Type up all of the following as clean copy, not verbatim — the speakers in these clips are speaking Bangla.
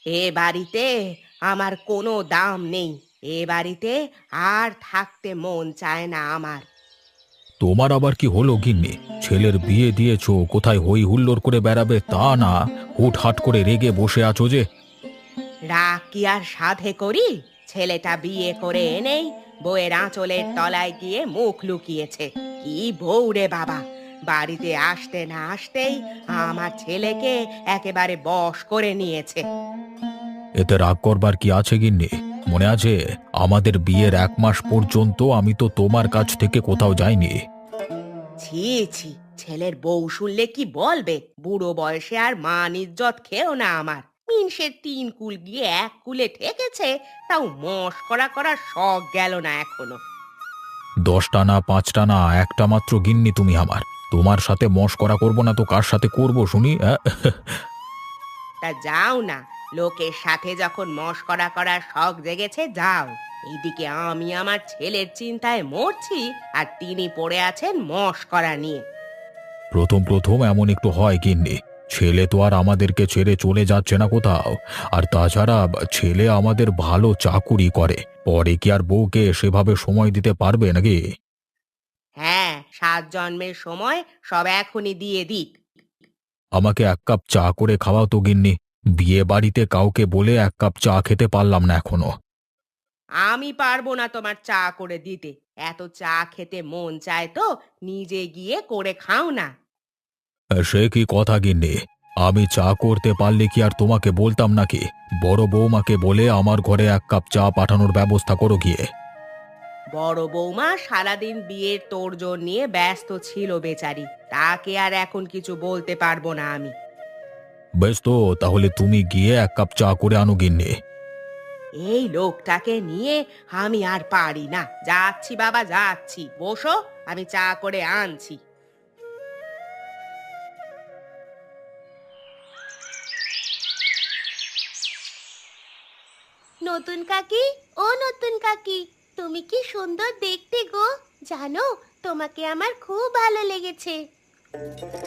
এ বাড়িতে আমার কোনো দাম নেই। এ বাড়িতে আর থাকতে মন চায় না আমার। তোমার আবার কি হলো গিন্নি? ছেলের বিয়ে দিয়েছো, কোথায় হই হুল্লোড় করে বেড়াবে তা না, হুটহাট করে রেগে বসে আছো যে। রাগ কি আর সাধে করি? ছেলেটা বিয়ে করে এনেই বউয়ের আঁচলের তলায় গিয়ে মুখ লুকিয়েছে। কি বউ রে বাবা! বাড়িতে আসতে না আসতেই আমার ছেলেকে একেবারে বশ করে নিয়েছে। এতে রাগ করবার কি আছে গিন্নি? মনে আছে আমাদের বিয়ের 1 মাস পর্যন্ত আমি তো তোমার কাছ থেকে কোথাও যাইনি। ছি ছি, ছেলের বউ শুনলে কি বলবে? বুড়ো বয়সে আর মান ইজ্জত খেও না আমার। মিনসের 3 কুল গিয়ে 1 কুলে ঠেকেছে, তাও মশকরা করার শখ গেল না এখনো। 10টা না 5টা না, একটা মাত্র গিন্নি তুমি আমার। তোমার সাথে মশকরা করব না তো কার সাথে করব শুনি, অ্যাঁ? তা যাও না, লোকের সাথে যখন মশকরা করার শখ জেগেছে যাও। এইদিকে আমি আমার ছেলের চিন্তায় মরছি, আর তিনি পড়ে আছেন মশকরা নিয়ে। প্রথম প্রথম এমন একটু হয় গিন্নি। ছেলে তো আর আমাদেরকে ছেড়ে চলে যাচ্ছে না কোথাও। আর তাছাড়া ছেলে আমাদের ভালো চাকুরি করে, পরে কি আর বউকে সেভাবে সময় দিতে পারবে নাকি? হ্যাঁ, 7 জন্মের সময় সব এখনই দিয়ে দিক। আমাকে 1 কাপ চা করে খাওয়াও তো গিন্নি। বিয়ে বাড়িতে কাউকে বলে 1 কাপ চা খেতে পারলাম না এখনো। আমি পারবো না তোমার চা করে দিতে। এত চা খেতে মন চায় তো নিজে গিয়ে করে খাও না। সে কি কথা গিন্নি? আমি চা করতে পারলে কি আর তোমাকে বলতাম নাকি? বড় বৌমাকে বলে আমার ঘরে 1 কাপ চা পাঠানোর ব্যবস্থা করো গিয়ে। বড় বৌমা সারাদিন বিয়ের তোড়জোড় নিয়ে ব্যস্ত ছিল বেচারি, তাকে আর এখন কিছু বলতে পারবো না আমি। বেশ তো, তাহলে তুমি গিয়ে 1 কাপ চা করে আনো গিন্নি। এই লোকটাকে নিয়ে আমি আর পারি না। যাচ্ছি বাবা, যাচ্ছি, বসো, আমি চা করে আনছি। নতুন কাকি, ও নতুন কাকি, তুমি কি সুন্দর দেখতে গো। জানো, তোমাকে আমার খুব ভালো লেগেছে।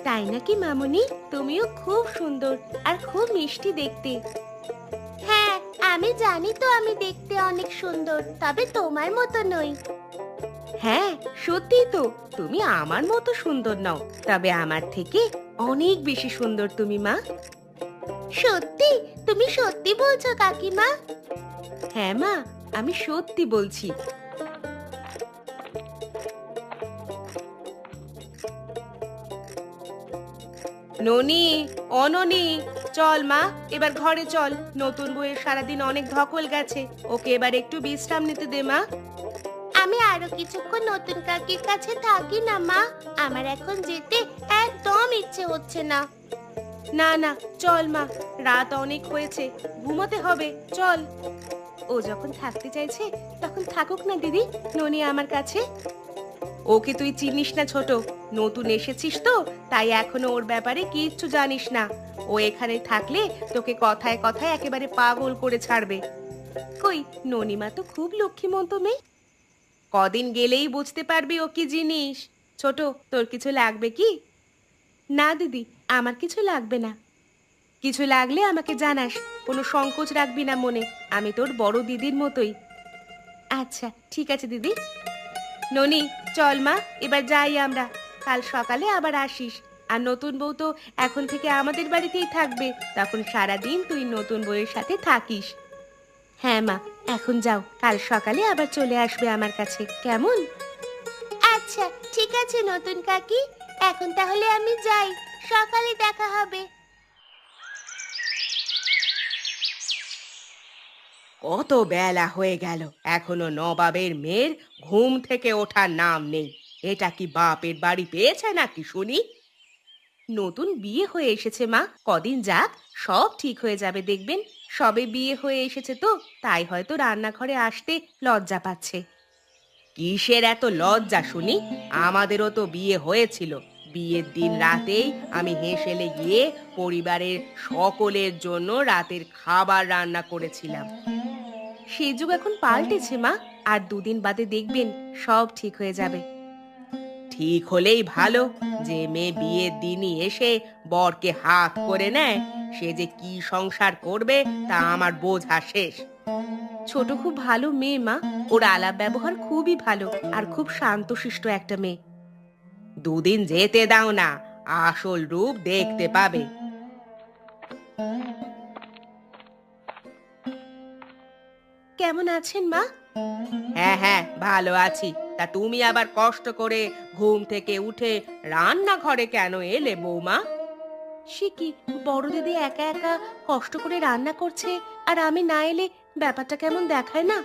তাই নাকি মামুনি? তুমিও খুব সুন্দর আর খুব মিষ্টি দেখতে। হ্যাঁ, আমি জানি তো আমি দেখতে অনেক সুন্দর, তবে তোমার মতো নই। হ্যাঁ, সত্যি তো, তুমি আমার মতো সুন্দর নও, তবে আমার থেকে অনেক বেশি সুন্দর তুমি, মা। সত্যি? তুমি সত্যি বলছো কাকিমা? হ্যাঁ মা, আমি সত্যি বলছি। ননি, অননি, চল মা, এবার ঘরে চল। নতুন বউয়ের সারাদিন অনেক ধকল গেছে, ওকে এবার একটু বিশ্রাম নিতে দে মা। আমি আরো কিছুক্ষণ নতুন কাকির কাছে থাকি না মা? আমার এখন যেতে একদম ইচ্ছে হচ্ছে না। না না, চল মা, রাত অনেক হয়েছে, ঘুমোতে হবে, চল। ও যখন থাকতে চাইছে তখন থাকুক না দিদি, ননি আমার কাছে। ওকে তুই চিনিস না ছোট, নতুন এসেছিস তো, তাই এখনো ওর ব্যাপারে কিচ্ছু জানিস না। ও এখানে থাকলে তোকে কথায় কথায় একেবারে পাগল করে ছাড়বে। কই, ননিমা তো খুব লক্ষ্মীমন্ত মেয়ে, কদিন গেলেই বুঝতে পারবি ও কি জিনিস। ছোট, তোর কিছু লাগবে কি? না দিদি, আমার কিছু লাগবে না। কিছু লাগলে আমাকে জানাস, কোনো সংকোচ রাখবি না মনে, আমি তোর বড় দিদির মতোই। আচ্ছা ঠিক আছে দিদি। ননি, চল মা, এবার যাই আমরা। কাল সকালে আবার আসিস। আর নতুন বউ তো এখন থেকে আমাদের বাড়িতেই থাকবে, তখন সারাদিন তুই নতুন বউয়ের সাথে থাকিস। হ্যাঁ মা, এখন যাও, কাল সকালে আবার চলে আসবে আমার কাছে, কেমন? আচ্ছা ঠিক আছে নতুন কাকি, এখন তাহলে আমি যাই, সকালে দেখা হবে। কত বেলা হয়ে গেল, এখনো নবাবের মেয়ের ঘুম থেকে ওঠার নাম নেই। এটা কি বাপের বাড়ি পেয়েছে নাকি শুনি? নতুন বিয়ে হয়ে এসেছে মা, কদিন যাক, সব ঠিক হয়ে যাবে দেখবেন। সবে বিয়ে হয়ে এসেছে তো, তাই হয়তো রান্নাঘরে আসতে লজ্জা পাচ্ছে। কিসের এত লজ্জা শুনি? আমাদেরও তো বিয়ে হয়েছিল। বিয়ের দিন রাতেই আমি হেসেলে গিয়ে পরিবারের সকলের জন্য রাতের খাবার রান্না করেছিলাম। সেই যুগ এখন পাল্টেছে মা, আর 2 দিন বাদে দেখবেন সব ঠিক হয়ে যাবে। ঠিক হলেই ভালো। যে মেয়ে বিয়ের দিনই এসে বরকে হাত করে নেয়, সে যে কি সংসার করবে তা আমার বোঝা শেষ। ছোট খুব ভালো মেয়ে মা, ওর আলাপ ব্যবহার খুবই ভালো আর খুব শান্তশিষ্ট একটা মেয়ে। দুদিন যেতে দাও না, আসল রূপ দেখতে পাবে। কেমন আছেন মা? হ্যাঁ হ্যাঁ, ভালো আছি। তা তুমি আবার কষ্ট করে ঘুম থেকে উঠে রান্নাঘরে কেন এলে বৌমা? সে কি, বড় দিদি একা একা কষ্ট করে রান্না করছে আর আমি না এলে ব্যাপারটা কেমন দেখায় না?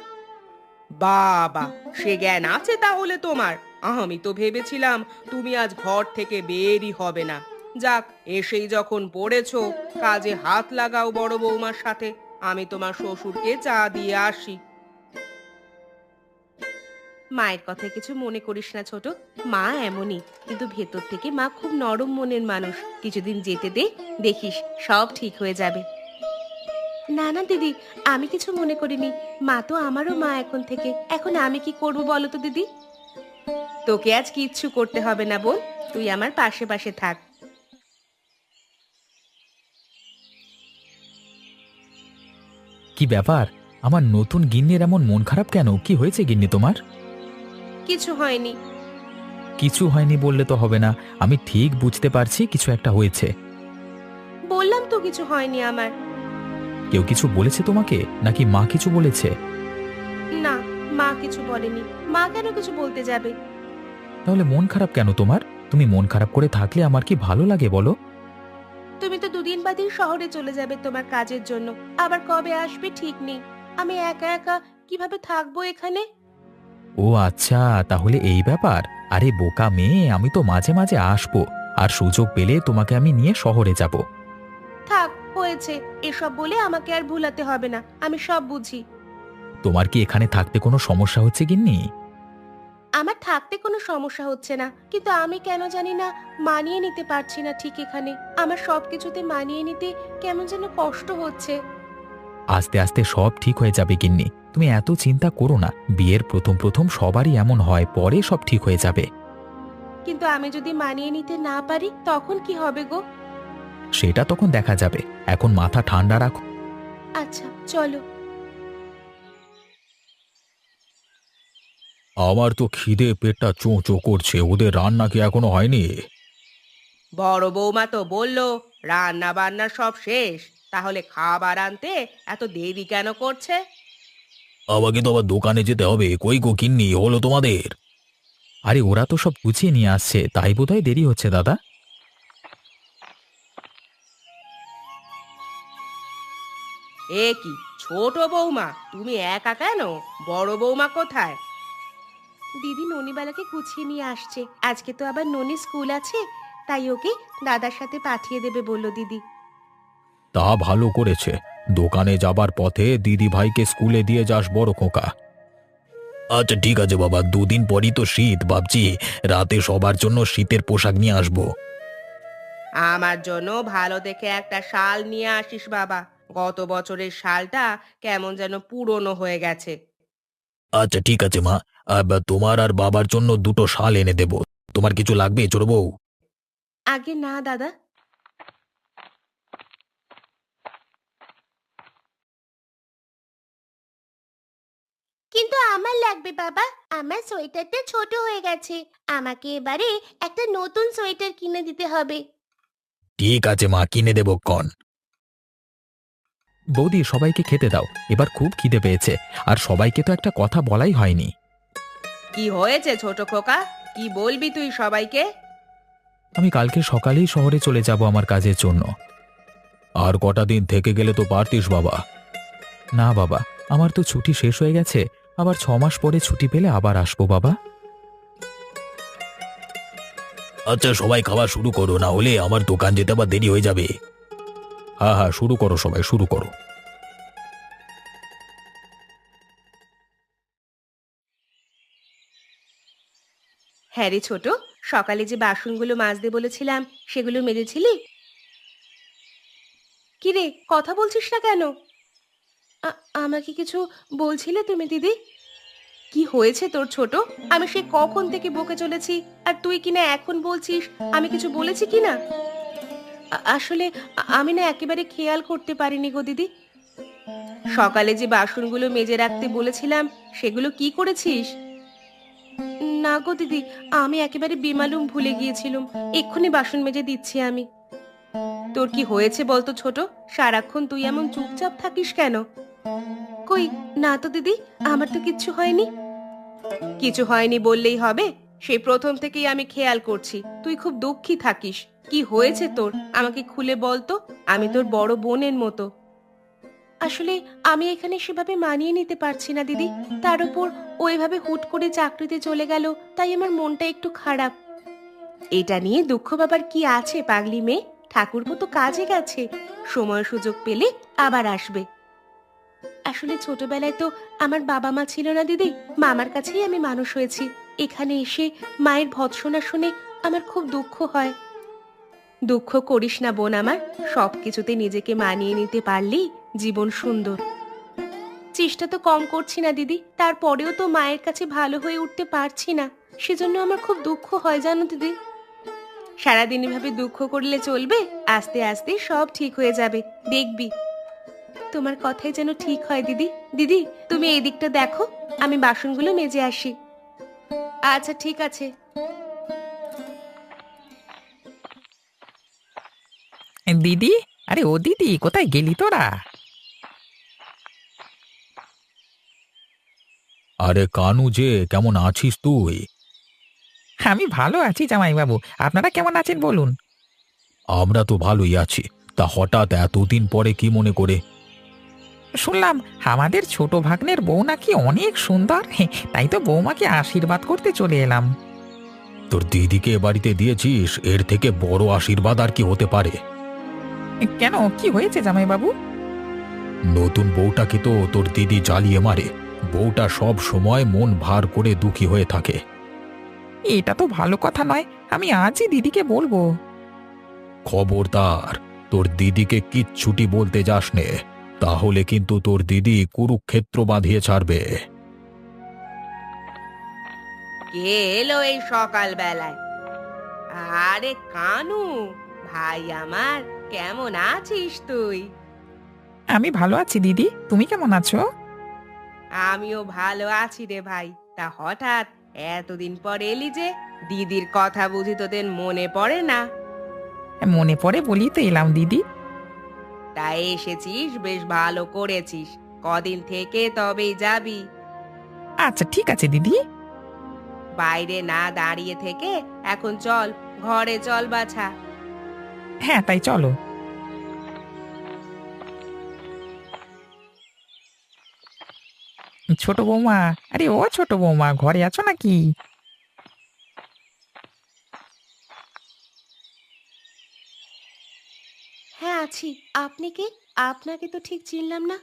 বাবা, সে জ্ঞান আছে তাহলে তোমার? আমি তো ভেবেছিলাম তুমি আজ ঘর থেকে বেরই হবে না। যাক, এসেই যখন পড়েছো, কাজে হাত লাগাও বড় বৌমার সাথে। আমি তোমার শ্বশুরকে চা দিয়ে আসি। মায়ের কথায় কিছু মনে করিস না ছোট, মা এমনই, কিন্তু ভেতর থেকে মা খুব নরম মনের মানুষ। কিছুদিন যেতে দে, দেখিস সব ঠিক হয়ে যাবে। না না দিদি, আমি কিছু মনে করিনি। মা তো আমারও মা এখন থেকে। এখন আমি কি করব বলো তো দিদি? তোকে আজ কিচ্ছু করতে হবে না বোন, তুই আমার পাশে পাশে থাক। কি ব্যাপার? আমার নতুন গিন্নির এমন মন খারাপ কেন? কি হয়েছে গিন্নি তোমার? কিছু হয়নি। কিছু হয়নি বললে তো হবে না। আমি ঠিক বুঝতে পারছি কিছু একটা হয়েছে। বললাম তো কিছু হয়নি আমার। কেউ কিছু বলেছে তোমাকে, নাকি মা কিছু বলেছে? না, মা কিছু বলেনি। মা কেন কিছু বলতে যাবে? তাহলে মন খারাপ কেন তোমার? তুমি মন খারাপ করে থাকলে আমার কি ভালো লাগে বলো? তুমি তো দুদিন বাদই শহরে চলে যাবে তোমার কাজের জন্য। আবার কবে আসবে ঠিক নেই। আমি একা একা কিভাবে থাকবো এখানে? ও আচ্ছা, তাহলে এই ব্যাপার। আরে বোকা মেয়ে, আমি তো মাঝে মাঝে আসবো, আর সুযোগ পেলে তোমাকে আমি নিয়ে শহরে যাব। থাক, হয়েছে। এসব বলে আমাকে আর ভুলাতে হবে না, আমি সব বুঝি। তোমার কি এখানে থাকতে কোনো সমস্যা হচ্ছে গিন্নি? আমার থাকতে কোনো সমস্যা হচ্ছে না, কিন্তু আমি কেন জানি না মানিয়ে নিতে পারছি না ঠিক এখানে। আমার সবকিছুতে মানিয়ে নিতে কেমন যেন কষ্ট হচ্ছে। আস্তে আস্তে সব ঠিক হয়ে যাবে গিন্নি, তুমি এত চিন্তা করো না। বিয়ের প্রথম প্রথম সবারই এমন হয়, পরে সব ঠিক হয়ে যাবে। কিন্তু আমি যদি মানিয়ে নিতে না পারি তখন কি হবে গো? সেটা তখন দেখা যাবে, এখন মাথা ঠান্ডা রাখো। আচ্ছা চলো। আমার তো খিদে পেটটা চোঁ চোঁ করছে, ওদের রান্না কি এখনো হয়নি? বড় বৌমা তো বললো রান্না বান্না সব শেষ, তাহলে খাবার আনতে এত দেরি কেন করছে? আমাকে তো আবার দোকানে যেতে হবে। কই গো গিন্নি, হলো তোমাদের? আরে ওরা তো সব গুছিয়ে নিয়ে আসছে, তাই বোধহয় দেরি হচ্ছে দাদা। এ কি, ছোট বৌমা তুমি একা কেন? বড় বৌমা কোথায়? দিদি ননিবালাকে গুছিয়ে নিয়ে আসছে। আজকে তো আবার ননি স্কুল আছে, তাই ওকে দাদার সাথে পাঠিয়ে দেবে বললো দিদি। তা ভালো করেছে। দোকানে যাবার পথে দিদি ভাইকে স্কুলে দিয়ে যাস বড় খোকা। আচ্ছা ঠিক আছে বাবা, দুদিন পরই তো শীত, ভাবছি রাতে সবার জন্য শীতের পোশাক নিয়ে আসবো। আমার জন্য ভালো দেখে একটা শাল নিয়ে আসিস বাবা। গত বছরের শালটা কেমন যেন পুরনো হয়ে গেছে। আচ্ছা ঠিক আছে মা, তোমার আর বাবার জন্য দুটো শাল এনে দেব। তোমার কিছু লাগবে ছোট বউ? আগে না দাদা। কিন্তু আমার লাগবে বাবা, আমার সোয়েটারটা ছোট হয়ে গেছে। আমাকে এবারে একটা নতুন সোয়েটার কিনে দিতে হবে। ঠিক আছে মা, কিনে দেব কন। বৌদি, সবাইকে খেতে দাও, এবার খুব খিদে পেয়েছে। আর সবাইকে তো একটা কথা বলাই হয়নি। কি হয়েছে ছোট খোকা? কি বলবি তুই সবাইকে? আমি কালকে সকালেই শহরে চলে যাব আমার কাজের জন্য। আর কটা দিন থেকে গেলে তো পারতিস বাবা। না বাবা, আমার তো ছুটি শেষ হয়ে গেছে। আবার 6 মাস পরে ছুটি পেলে আবার আসবো বাবা। আচ্ছা সবাই খাওয়া শুরু করো, না হলে আমার দোকান যেতে আবার দেরি হয়ে যাবে। হ্যাঁ হ্যাঁ, শুরু করো, সবাই শুরু করো। হ্যাঁ রে ছোট, সকালে যে বাসনগুলো মাজতে বলেছিলাম সেগুলো মেজেছিলি? কি রে, কথা বলছিস না কেন? আমাকে কিছু বলছিলে তুমি দিদি? কি হয়েছে তোর ছোট? আমি সে কখন থেকে বকে চলেছি, আর তুই কিনা এখন বলছিস আমি কিছু বলেছি কিনা? আসলে আমি না একেবারে খেয়াল করতে পারিনি গো দিদি। সকালে যে বাসনগুলো মেজে রাখতে বলেছিলাম সেগুলো কি করেছিস? না গো দিদি, আমি একেবারে বেমালুম ভুলে গিয়েছিলাম। এক্ষুনি বাসন মেজে দিচ্ছি আমি। তোর কি হয়েছে বলতো ছোট? সারাক্ষণ তুই এমন চুপচাপ থাকিস কেন? কই, না তো দিদি, আমার তো কিচ্ছু হয়নি। কিছু হয়নি বললেই হবে? সেই প্রথম থেকেই আমি খেয়াল করছি তুই খুব দুঃখী থাকিস। কি হয়েছে তোর আমাকে খুলে বল তো, আমি তোর বড় বোনের মতো। আসলে আমি এখানে সেভাবে মানিয়ে নিতে পারছি না দিদি। তার উপর ও এভাবে হুট করে চাকরিতে চলে গেল, তাই আমার মনটা একটু খারাপ। এটা নিয়ে দুঃখ পাবার কি আছে পাগলি মেয়ে? ঠাকুরপো তো কাজে গেছে, সময় সুযোগ পেলে আবার আসবে। আসলে ছোটবেলায় তো আমার বাবা মা ছিল না দিদি, মামার কাছেই আমি মানুষ হয়েছি। এখানে এসে মায়ের ভৎসনা শুনে আমার খুব দুঃখ হয়। দুঃখ করিস না বোন আমার, সবকিছুতে নিজেকে মানিয়ে নিতে পারলেই জীবন সুন্দর। চেষ্টা তো কম করছি না দিদি, তারপরেও তো মায়ের কাছে ভালো হয়ে উঠতে পারছি না। সেজন্য আমার খুব দুঃখ হয় জানো দিদি। সারাদিন এভাবে দুঃখ করলে চলবে? আস্তে আস্তে সব ঠিক হয়ে যাবে, দেখবি। তোমার কথাই যেন ঠিক হয় দিদি। দিদি, তুমি এই দিকটা দেখো, আমি বাসনগুলো মেজে আসি। আচ্ছা ঠিক আছে। দিদি, আরে ও দিদি, কোথায় গেলি তোরা? আরে কানু, যে কেমন আছিস তুই? আমি ভালো আছি জামাইবাবু। আপনারা কেমন আছেন বলুন? আমরা তো ভালোই আছি। তা হঠাৎ এতদিন পরে কি মনে করে? শুনলাম আমাদের ছোট ভাগ্নের বউ নাকি অনেক সুন্দর, তাই তো বৌমাকে আশীর্বাদ করতে চলে এলাম। তোর দিদিকে এ বাড়িতে দিয়েছিস, এর থেকে বড় আশীর্বাদ আর কি হতে পারে? কেন, কি হয়েছে জামাইবাবু? নতুন বউটাকে তো তোর দিদি জ্বালিয়ে মারে। বউটা সব সময় মন ভার করে দুঃখী হয়ে থাকে। এটা তো ভালো কথা নয়, আমি আজই দিদিকে বলবো। খবরদার, তোর দিদিকে কিচ্ছুটি বলতে যাস নে, তাহলে কিন্তু তোর দিদি কুরুক্ষেত্র বাঁধিয়ে ছাড়বে। কে এলো এই সকাল বেলায়? আরে কানু, ভাই আমার, কেমন আছিস তুই? আমি ভালো আছি দিদি, তুমি কেমন আছো? আমিও ভালো আছি রে ভাই। তা হঠাৎ এতদিন পর এলি যে? দিদির কথা বুঝি তোদের মনে পড়ে না? মনে পড়ে বলি তো এলাম দিদি। তাই এসেছিস, বেশ ভালো করেছিস। কদিন থেকে তবেই যাবি। আচ্ছা ঠিক আছে দিদি। বাইরে না দাঁড়িয়ে থেকে এখন চল, ঘরে চল বাছা। হ্যাঁ তাই চলো। ছোট বৌমা, আরে ও ছোট বৌমা, ঘরে আছো নাকি? হ্যাঁ আছি। আপনি কে? আপনাকে তো ঠিক চিনলাম না।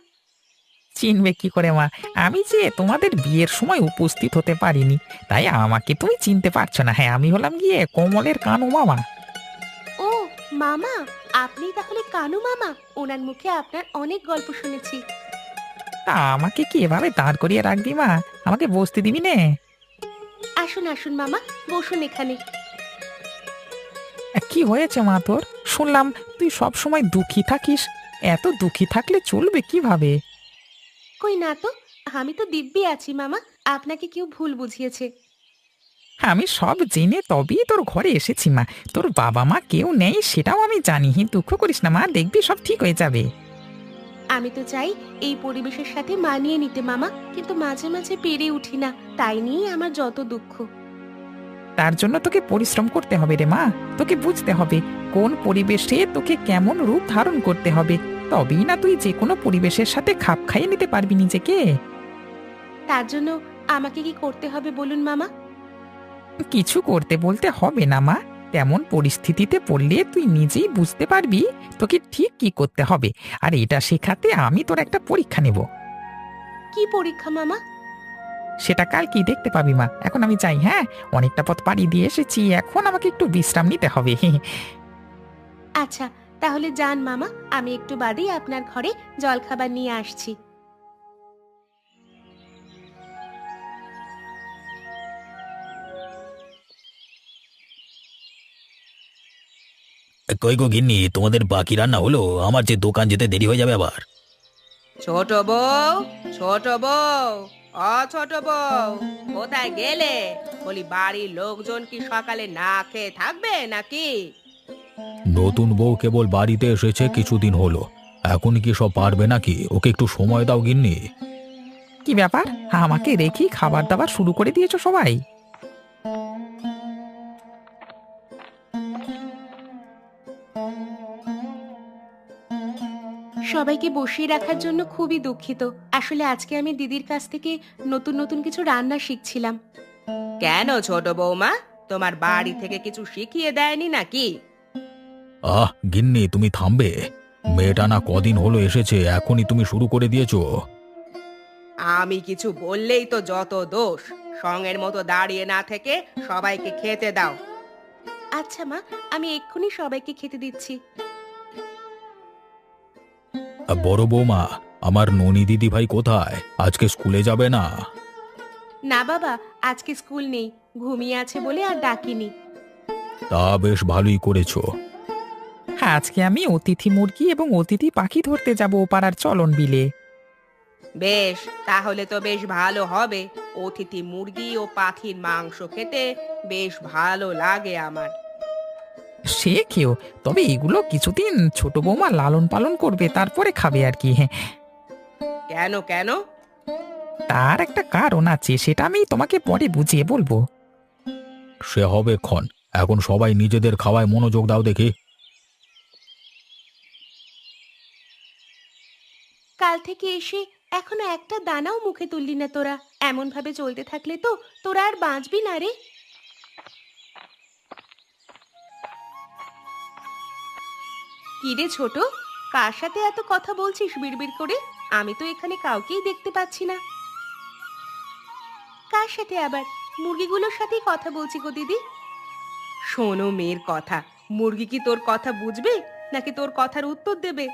চিনবে কি করে মা? আমি যে তোমাদের বিয়ের সময় উপস্থিত হতে পারিনি, তাই আমাকে তুমি চিনতে পারছো না। হ্যাঁ, আমি হলাম গিয়ে কমলের কানু মামা। ও মামা, আপনি তাহলে কানু মামা? ওনার মুখে আপনার অনেক গল্প শুনেছি। তা আমাকে কি এভাবে দাঁড় করিয়ে রাখবি মা? আমাকে বসতে দিবি নে? আসুন আসুন মামা, বসুন এখানে। কি হয়েছে মা তোর? শুনলাম তুই সব সময় দুঃখী থাকিস। এত দুঃখী থাকলে চলবে কিভাবে? কই না তো, আমি তো দিব্যি আছি মামা। আপনাকে কেউ ভুল বুঝিয়েছে। আমি সব জেনে তবেই তোর ঘরে এসেছি মা। তোর বাবা মা কেউ নেই সেটাও আমি জানি। দুঃখ করিস না মা, দেখবি সব ঠিক হয়ে যাবে। আমি তো চাই এই পরিবেশের সাথে মানিয়ে নিতে মামা, কিন্তু মাঝে মাঝে পেরে উঠি না। তাই নিয়েই আমার যত দুঃখ। তার জন্য তোকে পরিশ্রম করতে হবে রে মা। তোকে বুঝতে হবে কোন পরিবেশে তোকে কেমন রূপ ধারণ করতে হবে। তবেই না তুই যে কোনো পরিবেশের সাথে খাপ খাইয়ে নিতে পারবি নিজেকে। তার জন্য আমাকে কি করতে হবে বলুন মামা? কিছু করতে বলতে হবে না মা। তেমন পরিস্থিতিতে পড়লে তুই নিজেই বুঝতে পারবি তোকে ঠিক কি করতে হবে। আর এটা শেখাতে আমি তোর একটা পরীক্ষা নেব। কি পরীক্ষা মামা? সেটা কাল কি দেখতে পাবি মা। এখন আমি চাই, হ্যাঁ, অনেকটা পথ পাড়ি দিয়ে এসেছি, এখন আমাকে একটু বিশ্রাম নিতে হবে। আচ্ছা, তাহলে যান মামা, আমি একটু বাদেই আপনার ঘরে জলখাবার নিয়ে আসছি। কই গো গিন্নি, তোমাদের বাকি রান্না হলো? আমার যে দোকান যেতে দেরি হয়ে যাবে আবার। ছোট বউ, ছোট বউ, ছোট বউ, কোথায় গেলে? বলি বাড়ির লোকজন কি সকালে না খেয়ে থাকবে নাকি? নতুন বউ কেবল বাড়িতে এসেছে কিছুদিন হলো, এখন কি সব পারবে নাকি? ওকে একটু সময় দাও গিন্নি। কি ব্যাপার, আমাকে রেখে খাবার দাবার শুরু করে দিয়েছো সবাই? সবাইকে বসিয়ে রাখার জন্য খুবই দুঃখিত। আসলে আজকে আমি দিদির কাছ থেকে নতুন নতুন কিছু রান্না শিখছিলাম। কেন ছোট বৌমা, তোমার বাড়ি থেকে কিছু শিখিয়ে দেয়নি নাকি? গিন্নি তুমি থামবে? মেয়েটা না কদিন হলো এসেছে, এখনই তুমি শুরু করে দিয়েছো। আমি কিছু বললেই তো যত দোষ। সঙ্গের মতো দাঁড়িয়ে না থেকে সবাইকে খেতে দাও। আচ্ছা মা, আমি এক্ষুনি সবাইকে খেতে দিচ্ছি। বড় বৌমা, আমার ননি দিদি ভাই কোথায়? আজকে স্কুলে যাবে না? না বাবা, আজকে স্কুল নেই, ঘুমিয়ে আছে বলে আর ডাকিনি। তা বেশ ভালোই করেছো। হ্যাঁ, আজকে আমি অতিথি মুরগি এবং অতিথি পাখি ধরতে যাব ও পাড়ার চলন বিলে। বেশ, তাহলে তো বেশ ভালো হবে। অতিথি মুরগি ও পাখির মাংস খেতে বেশ ভালো লাগে আমার। সে কেউ, তবে এগুলো কিছুদিন ছোট বৌমা লালন পালন করবে, তারপরে খাবে আর কি। হ্যাঁ, কেন কেন? তার একটা কারণ আছে, সেটা আমি তোমাকে পরে বুঝিয়ে বলবো। সে হবে ক্ষণ, এখন সবাই নিজেদের খাওয়ায় মনোযোগ দাও দেখি। কাল থেকে এসে এখনো একটা দানাও মুখে তুললি না তোরা। এমন ভাবে চলতে থাকলে তো তোরা আর বাঁচবি না রে। কি রে ছোট, কার সাথে এত কথা বলছিস বিড়বিড় করে? আমি তো এখানে কাউকেই দেখতে পাচ্ছি না। কার সাথে আবার? মুরগিগুলোর সাথেই কথা বলছি গো দিদি। শোনো মেয়ের কথা, মুরগি কি তোর কথা বুঝবে নাকি তোর কথার উত্তর দেবে?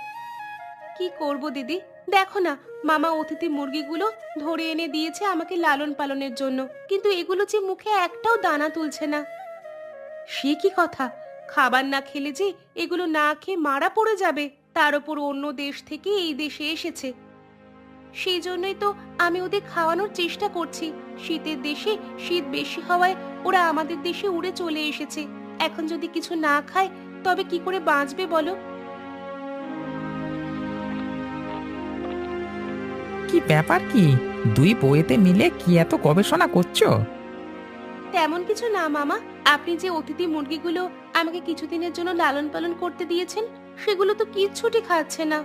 কি করব দিদি, দেখো না, মামা অতিথি মুরগিগুলো ধরে এনে দিয়েছে আমাকে লালন পালনের জন্য, কিন্তু এগুলো যে মুখে একটাও দানা তুলছে না। সে কি কথা, খাবার না খেলে যে এগুলো না খেয়ে মারা পড়ে যাবে, তার উপর অন্য দেশ থেকে এই দেশে এসেছে। সেই জন্যই তো আমি ওদের খাওয়ানোর চেষ্টা করছি। শীতের দেশে শীত বেশি হওয়ায় ওরা আমাদের দেশে উড়ে চলে এসেছে। এখন যদি কিছু না খায় তবে কি করে বাঁচবে বলো? কি ব্যাপার, কি দুই বউয়েতে মিলে কি এত গবেষণা করছো? তেমন কিছু না মামা, আপনি যে অতিথি মুরগিগুলো আমাকে কিছুদিনের জন্য লালন পালন করতে দিয়েছেন, সেগুলো তো কিচ্ছুটি খাচ্ছে না।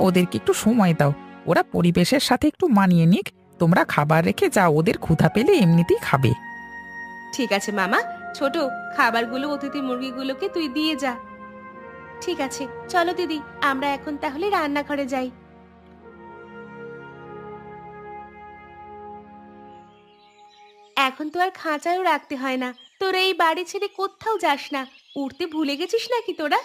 ওদেরকে একটু সময় দাও, ওরা পরিবেশের সাথে একটু মানিয়ে নিক। তোমরা খাবার রেখে যাও, ওদের ক্ষুধা পেলে এমনিতেই খাবে। ঠিক আছে মামা, ছোট, খাবারগুলো অতিথি মুরগিগুলোকে তুই দিয়ে যা। ঠিক আছে, চলো দিদি, আমরা এখন তাহলে রান্নাঘরে যাই। এখন তো আর খাঁচায়ও রাখতে হয় না। তোরা এই বাড়ি ছেড়ে কোথাও যাস না। উঠতে ভুলে গেছিস নাকি তোরা?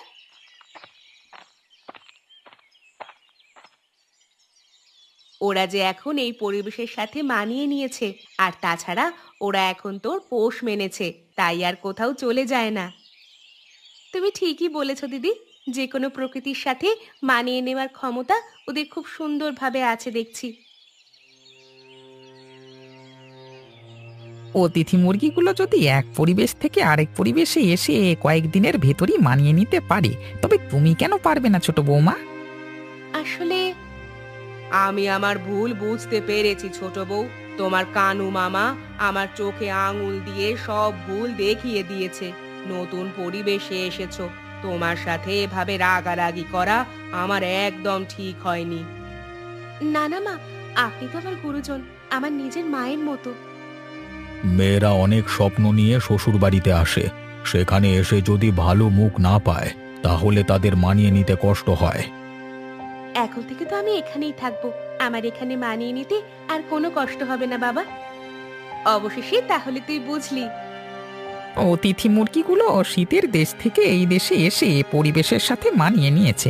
ওরা যে এখন এই পরিবেশের সাথে মানিয়ে নিয়েছে, আর তাছাড়া ওরা এখন তোর পোষ মেনেছে, তাই আর কোথাও চলে যায় না। তুমি ঠিকই বলেছ দিদি, যে কোনো প্রকৃতির সাথে মানিয়ে নেওয়ার ক্ষমতা ওদের খুব সুন্দরভাবে আছে দেখছি। অতিথি মুরগিগুলো যদি এক পরিবেশ থেকে আরেক পরিবেশে এসে কয়েকদিনের ভেতরই মানিয়ে নিতে পারে, তবে তুমি কেন পারবে না ছোট বৌমা? আসলে আমি আমার ভুল বুঝতে পেরেছি ছোট বউ। তোমার কানু মামা আমার চোখে আঙুল দিয়ে সব ভুল দেখিয়ে দিয়েছে। নতুন পরিবেশে এসেছো, তোমার সাথে এভাবে রাগারাগি করা আমার একদম ঠিক হয়নি। না না মা, আপনি তো আমার গুরুজন, আমার নিজের মায়ের মতো। মেয়েরা অনেক স্বপ্ন নিয়ে শ্বশুর বাড়িতে আসে, সেখানে এসে যদি ভালো মুখ না পায় তাহলে তাদের মানিয়ে নিতে কষ্ট হয়। এখন থেকে তো আমি এখানেই থাকবো, আমার এখানে মানিয়ে নিতে আর কোনো কষ্ট হবে না বাবা। অবশেষে তাহলে তুই বুঝলি। অতিথি মুরগিগুলো শীতের দেশ থেকে এই দেশে এসে পরিবেশের সাথে মানিয়ে নিয়েছে,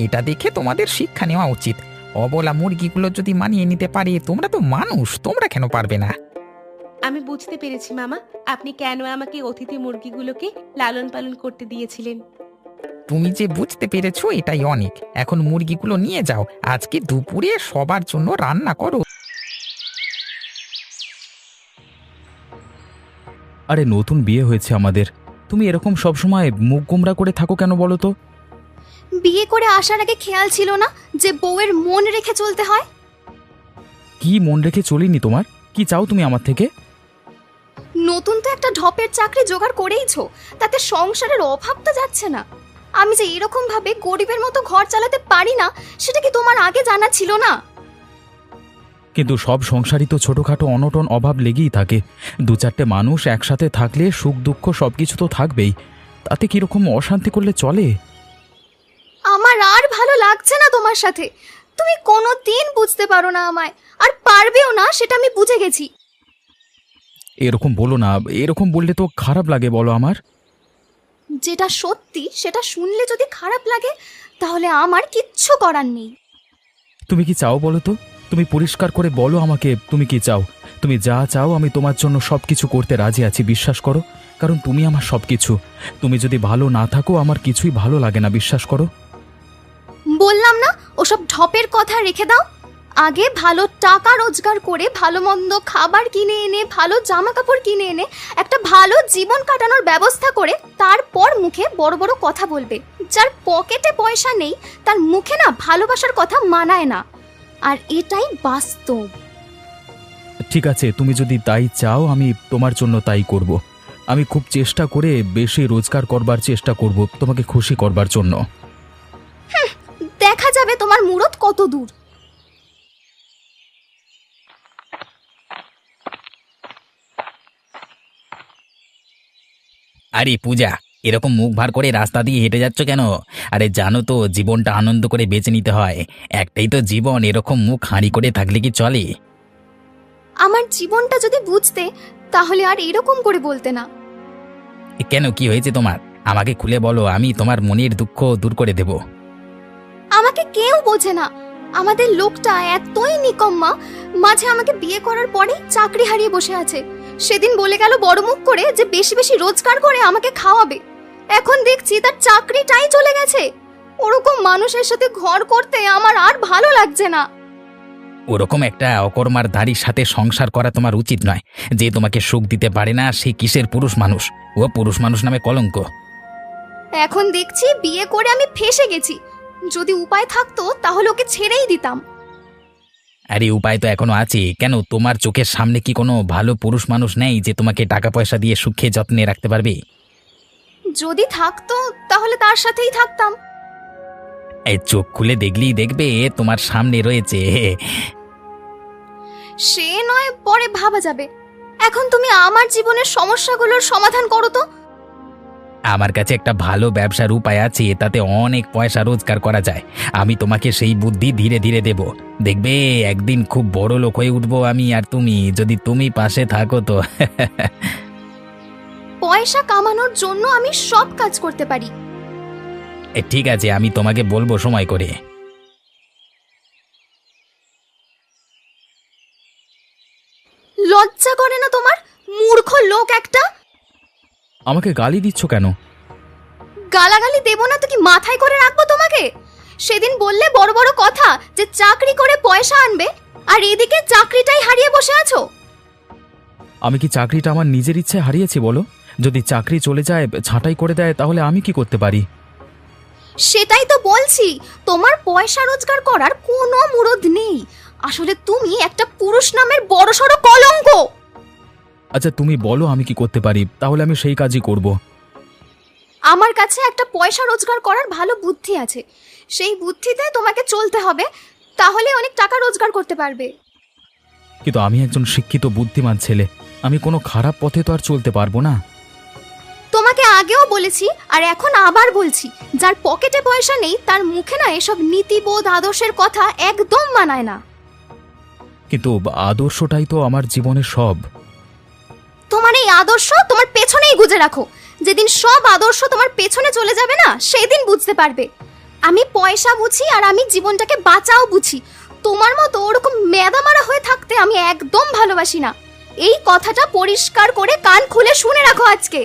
এটা দেখে তোমাদের শিক্ষা নেওয়া উচিত। অবলা মুরগিগুলো যদি মানিয়ে নিতে পারে, তোমরা তো মানুষ, তোমরা কেন পারবে না? আমি বুঝতে পেরেছি মামা, আপনি কেন আমাকে অতিথি মুরগিগুলোকে লালন পালন করতে দিয়েছিলেন। তুমি যে বুঝতে পেরেছো এটাই অনেক। এখন মুরগিগুলো নিয়ে যাও, আজকে দুপুরে সবার জন্য রান্না করো। আরে নতুন বিয়ে হয়েছে আমাদের, তুমি এরকম সবসময় মুখ গোমরা করে থাকো কেন বলো তো? বিয়ে করে আসার আগে খেয়াল ছিল না যে বউয়ের মন রেখে চলতে হয়? কি মন রেখে চলিনি তোমার? কি চাও তুমি আমার থেকে? নতুন তো একটা ঢপের চাকরি জোগাড় করেইছো, তাতে সংসারের অভাব তো যাচ্ছে না। আমি যে এরকম ভাবে গরিবের মতো ঘর চালাতে পারি না, সেটা কি তোমার আগে জানা ছিল না? কিন্তু সব সংসারই তো ছোটখাটো অনটন অভাব লেগেই থাকে। দু চারটে মানুষ একসাথে থাকলে সুখ দুঃখ সবকিছু তো থাকবেই, তাতে কিরকম অশান্তি করলে চলে? আমার আর ভালো লাগছে না তোমার সাথে। তুমি কোনো দিন বুঝতে পারো না আমায়, আর পারবেও না, সেটা আমি বুঝে গেছি। এরকম বলো না, এরকম বললে তো খারাপ লাগে বলো আমার। যেটা সত্যি সেটা শুনলে যদি খারাপ লাগে, তাহলে আমার কিচ্ছু করার নেই। তুমি কি চাও বলো তো? তুমি পরিষ্কার করে বলো আমাকে তুমি কি চাও। তুমি যা চাও আমি তোমার জন্য সবকিছু করতে রাজি আছি, বিশ্বাস করো। কারণ তুমি আমার সবকিছু। তুমি যদি ভালো না থাকো আমার কিছুই ভালো লাগে না, বিশ্বাস করো। বললাম না ওসব ঢপের কথা রেখে দাও। আগে ভালো টাকা রোজগার করে ভালো মন্দ খাবার কিনে এনে, ভালো জামা কাপড় কিনে এনে একটা ভালো জীবন কাটানোর ব্যবস্থা করে তারপর মুখে বড় বড় কথা বলবে। যার পকেটে পয়সা নেই তার মুখে না ভালোবাসার কথা মানায় না, আর এটাই বাস্তব। ঠিক আছে, তুমি যদি তাই চাও আমি তোমার জন্য তাই করব। আমি খুব চেষ্টা করে বেশি রোজগার করবার চেষ্টা করব তোমাকে খুশি করবার জন্য। দেখা যাবে তোমার মুরত কত দূর। আরে পূজা, এরকম মুখ ভার করে রাস্তা দিয়ে হেঁটে যাচ্ছ কেন? আরে জানো তো জীবনটা আনন্দ করে বেঁচে নিতে হয়। একটাই তো জীবন, এরকম মুখ হাঁড়ি করে থাকলে কি চলে? আমার জীবনটা যদি বুঝতে তাহলে আর এরকম করে বলতে না। কেন, কি হয়েছে তোমার? আমাকে খুলে বলো, আমি তোমার মনের দুঃখ দূর করে দেব। আমাকে কেউ বোঝে না। আমাদের লোকটা এতই নিকম্মা, মাঝে আমাকে বিয়ে করার পরে চাকরি হারিয়ে বসে আছে। সেদিন বলে গেল বড় মুখ করে যে বেশি বেশি রোজগার করে আমাকে খাওয়াবে। এখন দেখছি তার চাকরিটাই চলে গেছে। ওরকম মানুষের সাথে ঘর করতে আমার আর ভালো লাগছে না। ওরকম একটা অকর্মার ধারীর সাথে সংসার করা তোমার উচিত নয়। যে তোমাকে সুখ দিতে পারে না সে কিসের পুরুষ মানুষ? ও পুরুষ মানুষ নামে কলঙ্ক। এখন দেখছি বিয়ে করে আমি ফেঁসে গেছি। যদি উপায় থাকতো তাহলে ওকে ছেড়েই দিতাম। আরে উপায় তো এখনো আছে। কেন, তোমার চোখের সামনে কি কোনো ভালো পুরুষ মানুষ নেই যে তোমাকে টাকা পয়সা দিয়ে সুখে যত্নে রাখতে পারবে? যদি থাকতো তাহলে তার সাথেই থাকতাম। এই চোখ খুলে দেখলেই দেখবে তোমার সামনে রয়েছে। সে নয় পরে ভাবা যাবে। এখন তুমি আমার জীবনের সমস্যাগুলোর সমাধান করো তো। আমার কাছে একটা ভালো ব্যবসার উপায় আছে, তাতে অনেক পয়সা রোজগার করা যায়। আমি তোমাকে সেই বুদ্ধি ধীরে ধীরে দেব। দেখবে একদিন খুব বড় লোক হয়ে উঠবো আমি আর তুমি, যদি তুমি পাশে থাকো তো। পয়সা কামানোর জন্য আমি সব কাজ করতে পারি। ঠিক আছে, আমি তোমাকে বলবো সময় করে। লজ্জা করে না তোমার? মূর্খ লোক একটা। আমাকে গালি দিচ্ছ কেন? গালাগালি দেব না তো কি মাথায় করে রাখবো তোমাকে? সেদিন বললে বড় বড় কথা যে চাকরি করে পয়সা আনবে, আর এদিকে চাকরিটাই হারিয়ে বসে আছো। আমি কি চাকরিটা আমার নিজের ইচ্ছে হারিয়েছি বলো? যদি চাকরি চলে যায়, ছাঁটাই করে দেয়, তাহলে আমি কি করতে পারি? সেটাই তো বলছি, তোমার পয়সা রোজগার করার কোনো মুরদ নেই। আসলে তুমি একটা পুরুষ নামের বড়সড় কলঙ্ক। আচ্ছা তুমি বলো আমি কি করতে পারি, তাহলে আমি সেই কাজই করব। আমার কাছে একটা পয়সা রোজগার করার ভালো বুদ্ধি আছে। সেই বুদ্ধিতে তোমাকে চলতে হবে, তাহলে অনেক টাকা রোজগার করতে পারবে। কিন্তু আমি একজন শিক্ষিত বুদ্ধিমান ছেলে, আমি কোনো খারাপ পথে তো আর চলতে পারবো না। তোমাকে আগেও বলেছি আর এখন আবার বলছি, যার পকেটে পয়সা নেই তার মুখে না এসব নীতিবোধ আদর্শের কথা একদম মানায় না। কিন্তু আদর্শটাই তো আমার জীবনের সব। তোমার এই আদর্শ তোমার পেছনেই গুজে রাখো। যেদিন সব আদর্শ তোমার পেছনে চলে যাবে না, সেদিন বুঝতে পারবে। আমি পয়সা বুঝি আর আমি জীবনটাকে বাঁচাও বুঝি। তোমার মতো ওরকম মেদামারা হয়ে থাকতে আমি একদম ভালোবাসি না। এই কথাটা পরিষ্কার করে কান খুলে শুনে রাখো আজকে।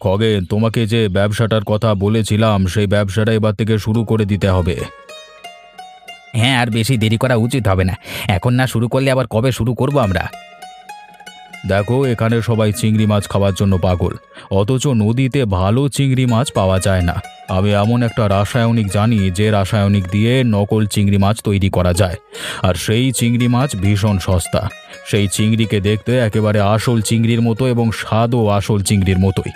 খগেন, তোমাকে যে ব্যবসাটার কথা বলেছিলাম সেই ব্যবসাটা এবার থেকে শুরু করে দিতে হবে। হ্যাঁ, আর বেশি দেরি করা উচিত হবে না। এখন না শুরু করলে আবার কবে শুরু করব আমরা? দেখো, এখানে সবাই চিংড়ি মাছ খাওয়ার জন্য পাগল, অথচ নদীতে ভালো চিংড়ি মাছ পাওয়া যায় না। আমি এমন একটা রাসায়নিক জানি যে রাসায়নিক দিয়ে নকল চিংড়ি মাছ তৈরি করা যায়, আর সেই চিংড়ি মাছ ভীষণ সস্তা। সেই চিংড়িকে দেখতে একেবারে আসল চিংড়ির মতো এবং স্বাদও আসল চিংড়ির মতোই।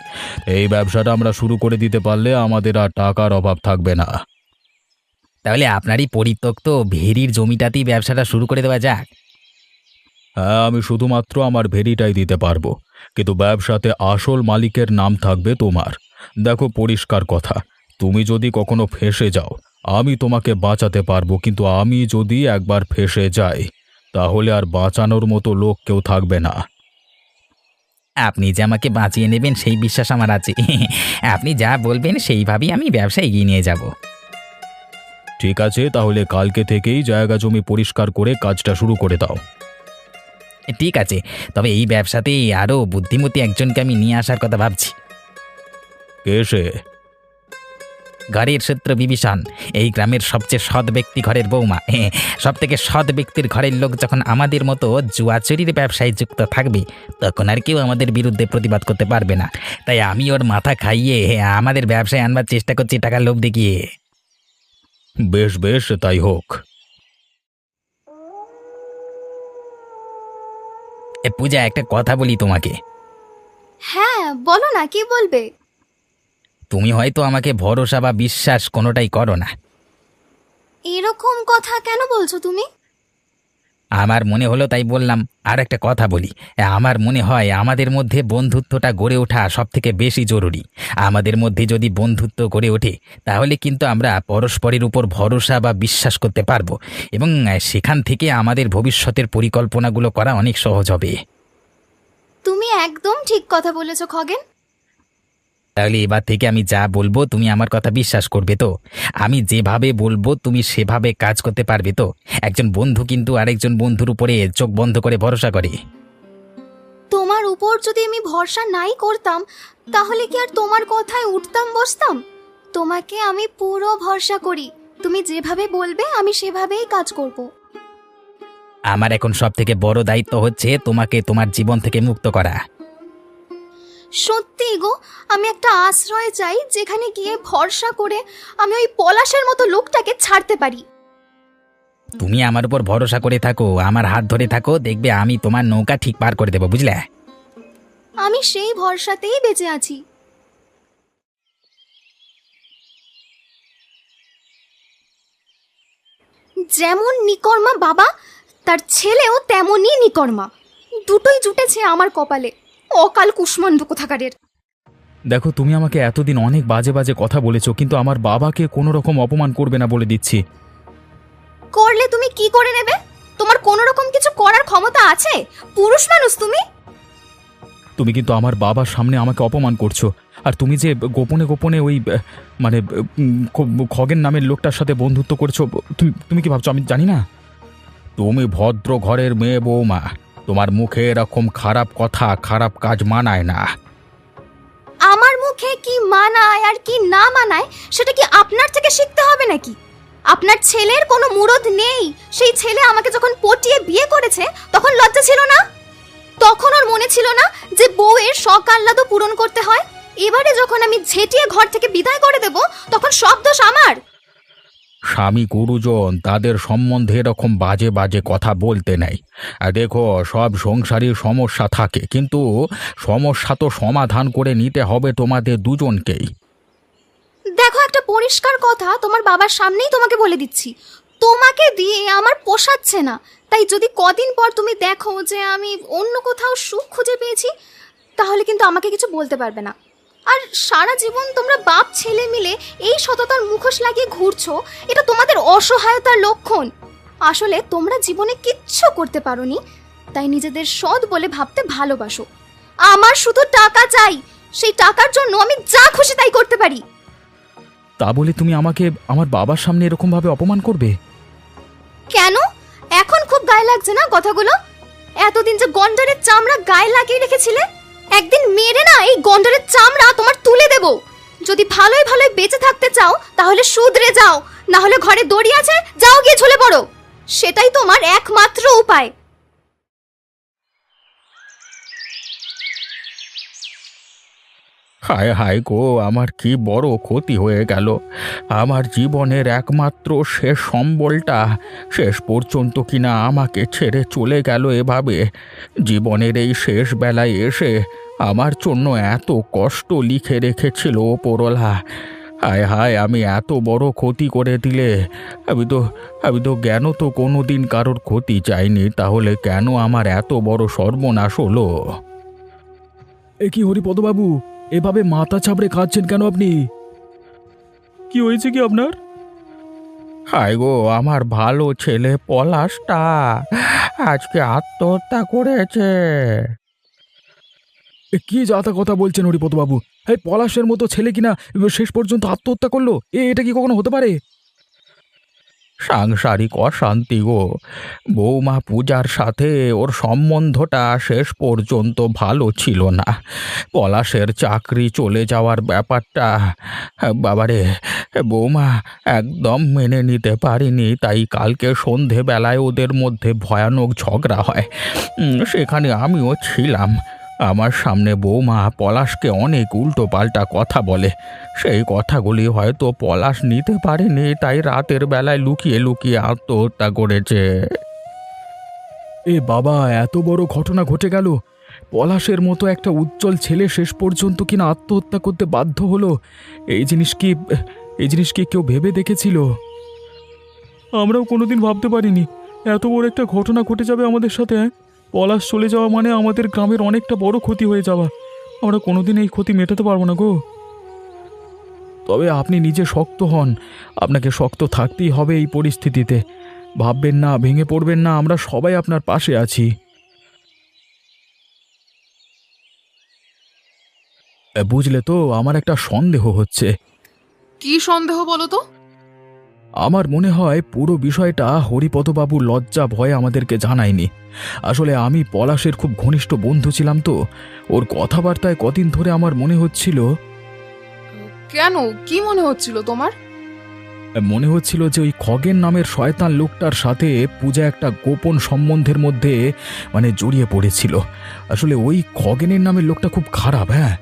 এই ব্যবসাটা আমরা শুরু করে দিতে পারলে আমাদের আর টাকার অভাব থাকবে না। তাহলে আপনারই পরিত্যক্ত ভেরির জমিটাতেই ব্যবসাটা শুরু করে দেওয়া যাক। হ্যাঁ, আমি শুধুমাত্র আমার ভেরিটাই দিতে পারবো, কিন্তু ব্যবসাতে আসল মালিকের নাম থাকবে তোমার। দেখো, পরিষ্কার কথা, তুমি যদি কখনো ফেঁসে যাও আমি তোমাকে বাঁচাতে পারবো, কিন্তু আমি যদি একবার ফেঁসে যাই তাহলে আর বাঁচানোর মতো লোক কেউ থাকবে না। আপনি যে আমাকে বাঁচিয়ে নেবেন সেই বিশ্বাস আমার আছে। আপনি যা বলবেন সেইভাবেই আমি ব্যবসা এগিয়ে নিয়ে যাব। ঠিক আছে, তাহলে কালকে থেকেই জায়গা জমি পরিষ্কার করে কাজটা শুরু করে দাও। ঠিক আছে, তবে এই ব্যবসাতে আরও বুদ্ধিমতী একজনকে আমি নিয়ে আসার কথা ভাবছি। কে সে? ঘরের সূত্র বিভীষণ, এই গ্রামের সবচেয়ে সৎ ব্যক্তি ঘরের বৌমা। সব থেকে সৎ ব্যক্তির ঘরের লোক যখন আমাদের মতো জুয়াচুরির ব্যবসায় যুক্ত থাকবে তখন আর কেউ আমাদের বিরুদ্ধে প্রতিবাদ করতে পারবে না। তাই আমি ওর মাথা খাইয়ে আমাদের ব্যবসায় আনবার চেষ্টা করছি টাকার লোভ দেখিয়ে। বেশ বেশ, তাই হোক। পূজা, একটা কথা বলি তোমাকে। হ্যাঁ, বলো না, কি বলবে? তুমি হয়তো আমাকে ভরসা বা বিশ্বাস কোনোটাই করো না। এরকম কথা কেন বলছো তুমি? আমার মনে হলো তাই বললাম। আর একটা কথা বলি, আমার মনে হয় আমাদের মধ্যে বন্ধুত্বটা গড়ে ওঠা সব থেকে বেশি জরুরি। আমাদের মধ্যে যদি বন্ধুত্ব গড়ে ওঠে তাহলে কিন্তু আমরা পরস্পরের উপর ভরসা বা বিশ্বাস করতে পারবো, এবং সেখান থেকে আমাদের ভবিষ্যতের পরিকল্পনাগুলো করা অনেক সহজ হবে। তুমি একদম ঠিক কথা বলেছো খগেন। তাহলে এবার থেকে আমি যা বলবো তুমি আমার কথা বিশ্বাস করবে তো? আমি যেভাবে বলবো তুমি সেভাবে কাজ করতে পারবে তো? একজন বন্ধু কিন্তু আরেকজন বন্ধুর উপরে চোখ বন্ধ করে ভরসা করে। তোমার উপর যদি আমি ভরসা নাই করতাম তাহলে কি আর তোমার কথায় উঠতাম বসতাম? তোমাকে আমি পুরো ভরসা করি। তুমি যেভাবে বলবে আমি সেভাবেই কাজ করব। আমার এখন সব থেকে বড় দায়িত্ব হচ্ছে তোমাকে তোমার জীবন থেকে মুক্ত করা। সত্যি গো, আমি একটা আশ্রয় চাই যেখানে গিয়ে ভরসা করে আমি ওই পলাশের মতো লোকটাকে ছাড়তে পারি। তুমি আমার উপর ভরসা করে থাকো, আমার হাত ধরে থাকো, দেখবে আমি তোমার নৌকা ঠিক পার করে দেবো, বুঝলে? আমি সেই ভরসাতেই বেঁচে আছি। যেমন নিকর্মা বাবা, তার ছেলেও তেমনই নিকর্মা। দুটোই জুটেছে আমার কপালে। অকাল কুষ্মাণ্ড কোথাকারের। দেখো, তুমি আমাকে এতদিন অনেক বাজে বাজে কথা বলেছো, কিন্তু আমার বাবাকে কোনো রকম অপমান করবে না বলে দিচ্ছি। করলে তুমি কি করে নেবে? তোমার কোনো রকম কিছু করার ক্ষমতা আছে? পুরুষ মানুষ তুমি। তুমি কিন্তু আমার বাবার সামনে আমাকে অপমান করছো। আর তুমি যে গোপনে গোপনে ওই মানে খগেন নামের লোকটার সাথে বন্ধুত্ব করছো, তুমি কি ভাবছো আমি জানি না? তুমি ভদ্র ঘরের মেয়ে বৌমা, তোমার মুখে এরকম খারাপ কথা খারাপ কাজ মানায় না। আমার মুখে কি মানায় আর কি না মানায় সেটা কি আপনার থেকে শিখতে হবে নাকি? আপনার ছেলের কোনো মুরদ নেই। সেই ছেলে আমাকে যখন পটিয়ে বিয়ে করেছে তখন লজ্জা ছিল না? তখন ওর মনে ছিল না যে বউয়ের শখ আহ্লাদও পূরণ করতে হয়? এবারে যখন আমি ঝেঁটিয়ে ঘর থেকে বিদায় করে দেব তখন সব দোষ আমার। স্বামী গুরুজন তাদের সম্বন্ধে এরকম বাজে বাজে কথা বলতে নেই। আর দেখো, সব সংসারের সমস্যা থাকে, কিন্তু সমস্যা তো সমাধান করে নিতে হবে তোমাদের দুজনকেই। দেখো, একটা পরিষ্কার কথা তোমার বাবার সামনেই তোমাকে বলে দিচ্ছি, তোমাকে দিয়ে আমার পোষাচ্ছে না। তাই যদি কদিন পর তুমি দেখো যে আমি অন্য কোথাও সুখ খুঁজে পেয়েছি তাহলে কিন্তু আমাকে কিছু বলতে পারবে না। আর সারা জীবন তোমরা বাপ ছেলে মিলে এই সততার মুখোশ লাগিয়ে ঘুরছো, এটা তোমাদের অসহায়তার লক্ষণ। আসলে তোমরা জীবনে কিচ্ছু করতে পারোনি, তাই নিজেদের সৎ বলে ভাবতে ভালোবাসো। আমার শুধু টাকা চাই, সেই টাকার জন্য আমি যা খুশি তাই করতে পারি। তা বলে তুমি আমাকে আমার বাবার সামনে এরকম ভাবে অপমান করবে? কেন? এখন খুব গায়ে লাগছে না কথাগুলো? এতদিন যে গন্ডারের চামড়া গায়ে লাগিয়ে রেখেছিলে একদিন মেরে না এই গন্ডারের চামড়া তোমার তুলে দেব। যদি ভালোই ভালোই বেঁচে থাকতে চাও তাহলে শুধরে যাও, না হলে ঘরে দড়ি আছে, যাও গিয়ে ঝুলে পড়ো। সেটাই তোমার একমাত্র উপায়। হায় হায় গো, আমার কি বড় ক্ষতি হয়ে গেল। আমার জীবনের একমাত্র শেষ সম্বলটা শেষ পর্যন্ত কিনা আমাকে ছেড়ে চলে গেল এভাবে। জীবনের এই শেষ বেলায় এসে আমার জন্য এত কষ্ট লিখে রেখেছিল ওপরওয়ালা। হায় হায়, আমি এত বড় ক্ষতি করে দিলে। আমি তো জ্ঞান তো কোনোদিন কারোর ক্ষতি চাইনি, তাহলে কেন আমার এত বড় সর্বনাশ হলো? এ কি হরিপদবাবু, এভাবে মাথা চাপড়ে খাচ্ছেন কেন আপনি? কি হয়েছে কি আপনার? হায় গো, আমার ভালো ছেলে পলাশটা আজকে আত্মহত্যা করেছে। এ কি যাতা কথা বলছেন হরিপদবাবু? এই পলাশের মতো ছেলে কিনা শেষ পর্যন্ত আত্মহত্যা করলো? এটা কি কখনো হতে পারে? সাংসারিক অশান্তি গো। বৌমা পূজার সাথে ওর সম্বন্ধটা শেষ পর্যন্ত ভালো ছিল না। পলাশের চাকরি চলে যাওয়ার ব্যাপারটা বাবারে বৌমা একদম মেনে নিতে পারিনি, তাই কালকে সন্ধেবেলায় ওদের মধ্যে ভয়ানক ঝগড়া হয়। সেখানে আমিও ছিলাম। আমার সামনে বৌমা পলাশকে অনেক উল্টো পাল্টা কথা বলে। সেই কথাগুলি হয়তো পলাশ নিতে পারেনি, তাই রাতের বেলায় লুকিয়ে লুকিয়ে আত্মহত্যা করেছে। এ বাবা, এত বড় ঘটনা ঘটে গেল। পলাশের মতো একটা উজ্জ্বল ছেলে শেষ পর্যন্ত কিনা আত্মহত্যা করতে বাধ্য হলো। এই জিনিস কি কেউ ভেবে দেখেছিল? আমরাও কোনোদিন ভাবতে পারিনি এত বড় একটা ঘটনা ঘটে যাবে আমাদের সাথে। পলাশ চলে যাওয়া মানে আমাদের গ্রামের অনেকটা বড় ক্ষতি হয়ে যাওয়া। আমরা কোনোদিন এই ক্ষতি মেটাতে পারবো না গো। তবে আপনি নিজে শক্ত হন, আপনাকে শক্ত থাকতেই হবে এই পরিস্থিতিতে। ভাববেন না, ভেঙে পড়বেন না, আমরা সবাই আপনার পাশে আছি। বুঝলে তো, আমার একটা সন্দেহ হচ্ছে। কি সন্দেহ বলো তো? আমার মনে হয় পুরো বিষয়টা হরিপদবাবুর লজ্জা ভয়ে আমাদেরকে জানায়নি। আসলে আমি পলাশের খুব ঘনিষ্ঠ বন্ধু ছিলাম তো, ওর কথাবার্তায় কদিন ধরে আমার মনে হচ্ছিল। কেন, কি মনে হচ্ছিল তোমার? মনে হচ্ছিল যে ওই খগেন নামের শয়তান লোকটার সাথে পূজা একটা গোপন সম্বন্ধের মধ্যে জড়িয়ে পড়েছিল। আসলে ওই খগেনের নামের লোকটা খুব খারাপ। হ্যাঁ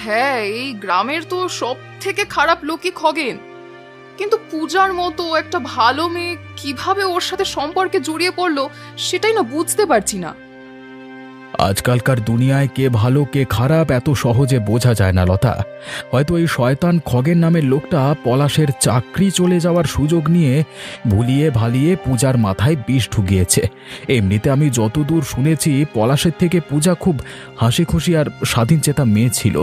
হ্যাঁ, এই গ্রামের তো সব থেকে খারাপ লোকই খগেন। কিন্তু পূজার মতো একটা ভালো মেয়ে কিভাবে ওর সাথে সম্পর্কে জড়িয়ে পড়লো সেটাই না বুঝতে পারছি না। আজকালকার দুনিয়ায় কে ভালো কে খারাপ এত সহজে বোঝা যায় না লতা। হয়তো এই শয়তান খগেন নামের লোকটা পলাশের চাকরি চলে যাওয়ার সুযোগ নিয়ে ভুলিয়ে ভালিয়ে পূজার মাথায় বিষ ঢুকিয়েছে। এমনিতে আমি যতদূর শুনেছি পলাশের থেকে পূজা খুব হাসি খুশি আর স্বাধীন চেতা মেয়ে ছিল।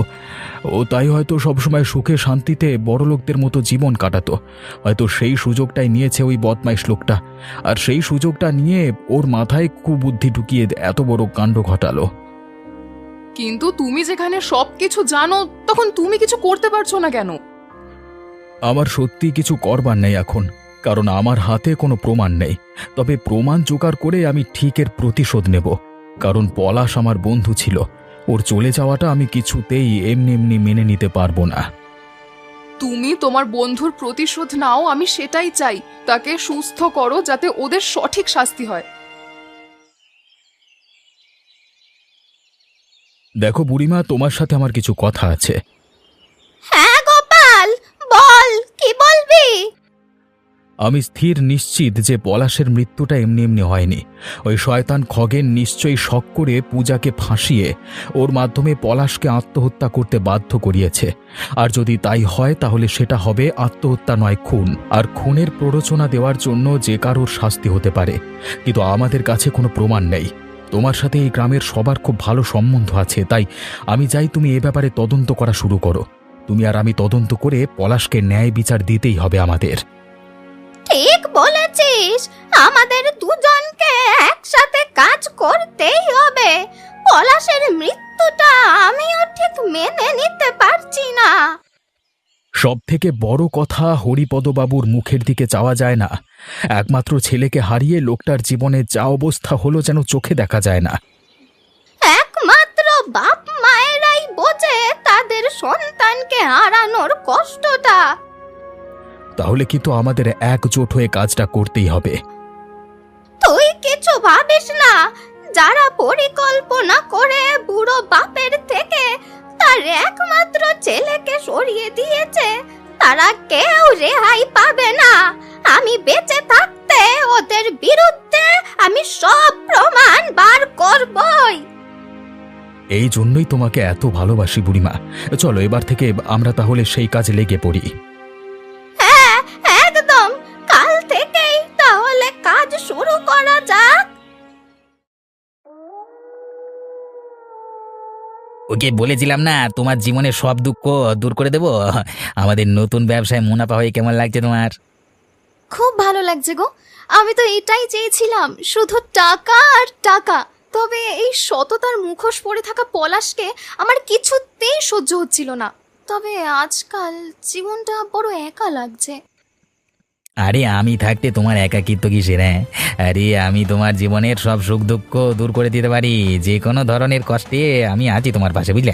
ও তাই হয়তো সবসময় সুখে শান্তিতে বড়লোকদের মতো জীবন কাটাতো। হয়তো সেই সুযোগটাই নিয়েছে ওই বদমাইশ লোকটা, আর সেই সুযোগটা নিয়ে ওর মাথায় কুবুদ্ধি ঢুকিয়ে এত বড় কাণ্ড ঘটালো। কিন্তু তুমি যেখানে সবকিছু জানো তখন তুমি কিছু করতে পারছো না কেন? আমার সত্যি কিছু করবার নেই এখন, কারণ আমার হাতে কোনো প্রমাণ নেই। তবে প্রমাণ জোগাড় করে আমি ঠিক এর প্রতিশোধ নেব। কারণ পলাশ আমার বন্ধু ছিল, ওর চলে যাওয়াটা আমি কিছুতেই এমনি এমনি মেনে নিতে পারবো না। তুমি তোমার বন্ধুর প্রতিশোধ নাও, আমি সেটাই চাই। তাকে সুস্থ করো যাতে ওদের সঠিক শাস্তি হয়। দেখো বুড়িমা, তোমার সাথে আমার কিছু কথা আছে। হ্যাঁ গোপাল, বল, কি বলবি? আমি স্থির নিশ্চিত যে পলাশের মৃত্যুটা এমনি এমনি হয়নি। ওই শয়তান খগেন নিশ্চয়ই শখ করে পূজাকে ফাঁসিয়ে ওর মাধ্যমে পলাশকে আত্মহত্যা করতে বাধ্য করিয়েছে। আর যদি তাই হয় তাহলে সেটা হবে আত্মহত্যা নয় খুন। আর খুনের প্ররোচনা দেওয়ার জন্য যে কারোর শাস্তি হতে পারে, কিন্তু আমাদের কাছে কোনো প্রমাণ নেই। তোমার সাথে এই গ্রামের সবার খুব ভালো সম্বন্ধ আছে, তাই আমি চাই তুমি এ ব্যাপারে তদন্ত করা শুরু করো। তুমি আর আমি তদন্ত করে পলাশকে ন্যায় বিচার দিতেই হবে আমাদের। ঠিক বলেছিস, আমাদের দুজনকে একসাথে কাজ করতেই হবে। পলাশের মৃত্যুটা আমিও ঠিক মেনে নিতে পারছি না। সব থেকে বড় কথা, হরিপদবাবুর মুখের দিকে চাওয়া যায় না। একমাত্র ছেলেকে হারিয়ে লোকটার জীবনে যা অবস্থা হলো যেন চোখে দেখা যায় না। একমাত্র বাপ মায়েরাই বোঝে তাদের সন্তানকে হারানোর কষ্টটা। তাহলে কিন্তু আমাদের একজোট হয়ে কাজটা করতেই হবে। তুই কিছু ভাবিস না, যারা পরিকল্পনা করে বুড়ো বাপের থেকে তার একমাত্র ছেলেকে সরিয়ে দিয়েছে তারা কেউ রেহাই পাবে না। আমি বেঁচে থাকতে ওদের বিরুদ্ধে আমি সব প্রমাণ বার করবই। এই জন্যই তোমাকে এত ভালোবাসি বুড়িমা। চলো এবার থেকে আমরা তাহলে সেই কাজে লেগে পড়ি। হ্যাঁ একদম, কাল থেকেই তাহলে কাজ শুরু করা যাক। ওকে বলেছিলাম না তোমার জীবনের সব দুঃখ দূর করে দেব। আমাদের নতুন ব্যবসায় মুনাফা হয়ে কেমন লাগছে তোমার? খুব ভালো লাগছে গো। আমি তো এটাই চেয়েছিলাম, শুধু টাকা আর টাকা। তবে এই সততার মুখোশ পরে থাকা পলাশকে আমার কিছুতেই সহ্য হচ্ছিল না। তবে আজকাল জীবনটা বড় একা লাগছে। আরে আমি থাকতে তোমার একাকিত্ব কিসের? হ্যাঁ, আরে আমি তোমার জীবনের সব সুখ দুঃখ দূর করে দিতে পারি। যে কোনো ধরনের কষ্টে আমি আছি তোমার পাশে, বুঝলে?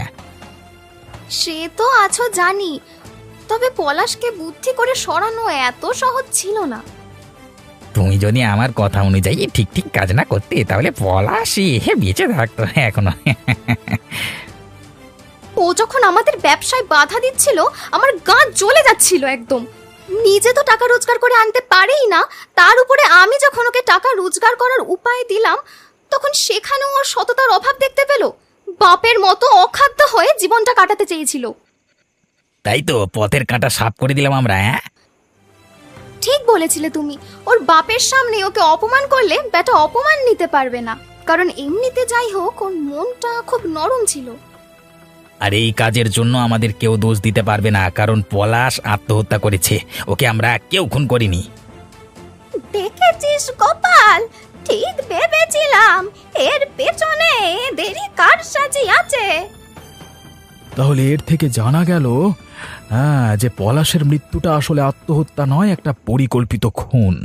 সে তো আছো জানি, তবে পলাশকে বুদ্ধি করে সরানো এত সহজ ছিল না। তুমি যদি আমার কথা অনুযায়ী ঠিক ঠিক কাজ না করতে তাহলে পলাশই বেঁচে থাকতো এখনো। ও যখন আমাদের ব্যবসায় বাধা দিচ্ছিল আমার গা জ্বলে যাচ্ছিল একদম। নিজে তো টাকা রোজগার করে আনতে পারেই না, তার উপরে আমি যখন ওকে টাকা রোজগার করার উপায় দিলাম তখন সেখানেও ওর সততার অভাব দেখতে পেল। বাপের মতো অখাদ্য হয়ে জীবনটা কাটাতে চেয়েছিল। তাই তো পথের কাঁটা সাফ করে দিলাম আমরা। হ্যাঁ, ঠিক বলেছিলে তুমি। ওর বাপের সামনে ওকে অপমান করলে বেটা অপমান নিতে পারবে না, কারণ এমনিতে যাই হোক ওর মনটা খুব নরম ছিল। আর এই কাজের জন্য আমাদের কেউ দোষ দিতে পারবে না, কারণ পলাশ আত্মহত্যা করেছে, ওকে আমরা কেউ খুন করিনি। দেখেছিস গোপাল, ঠিক ভেবেছিলাম এর পেছনে এদেরই কারসাজি আছে। তাহলে এর থেকে জানা গেল যে পলাশের মৃত্যুটা আসলে আত্মহত্যা নয়, একটা পরিকল্পিত খুন।